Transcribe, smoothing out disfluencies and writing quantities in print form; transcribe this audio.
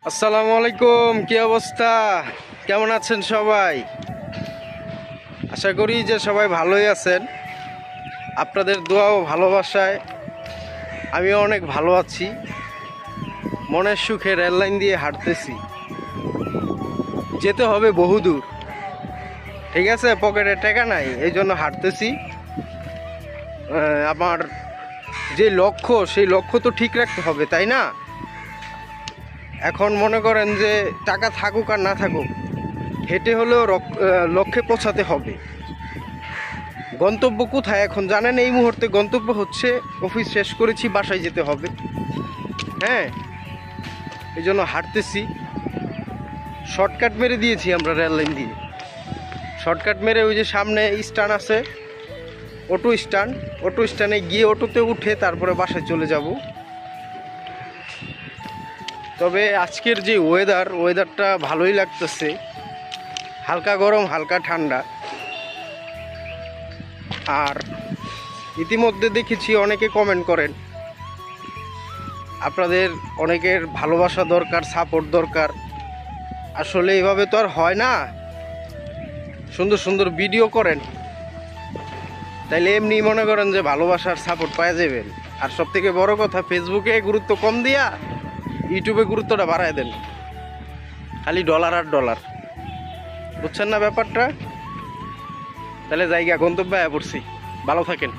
আসসালামু আলাইকুম, কি অবস্থা? কেমন আছেন সবাই? আশা করি যে সবাই ভালোই আছেন। আপনাদের দোয়া ও ভালোবাসায় আমিও অনেক ভালো আছি। মনের সুখে রেললাইন দিয়ে হাঁটতেছি, যেতে হবে বহুদূর। ঠিক আছে, পকেটে টাকা নাই, এই জন্য হাঁটতেছি। আমার যে লক্ষ্য, সেই লক্ষ্য তো ঠিক রাখতে হবে, তাই না? এখন মনে করেন যে টাকা থাকুক আর না থাকুক, হেঁটে হলেও লক্ষ্যে পৌঁছাতে হবে। গন্তব্য কোথায় এখন জানেন? এই মুহূর্তে গন্তব্য হচ্ছে অফিস শেষ করেছি, বাসায় যেতে হবে। হ্যাঁ, এই জন্য হাঁটতেছি। শর্টকাট মেরে দিয়েছি আমরা রেল লাইন দিয়ে। শর্টকাট মেরে ওই যে সামনে স্ট্যান্ড আছে, অটো স্ট্যান্ড, অটো স্ট্যান্ডে গিয়ে অটোতে উঠে তারপরে বাসায় চলে যাব। তবে আজকের যে ওয়েদারটা ভালোই লাগতেছে, হালকা গরম হালকা ঠান্ডা। আর ইতিমধ্যে দেখেছি অনেকে কমেন্ট করেন, আপনাদের অনেকের ভালোবাসা দরকার, সাপোর্ট দরকার। আসলে এইভাবে তো আর হয় না। সুন্দর সুন্দর ভিডিও করেন, তাইলে এমনি মনে করেন যে ভালোবাসার সাপোর্ট পাওয়া যাবেন। আর সব থেকে বড় কথা, ফেসবুকে গুরুত্ব কম দিয়া ইউটিউবে গুরুত্বটা বাড়ায় দেন। খালি ডলার আর ডলার, বুঝছেন না ব্যাপারটা? তাহলে জায়গা গন্তব্যে পড়ছি। ভালো থাকেন।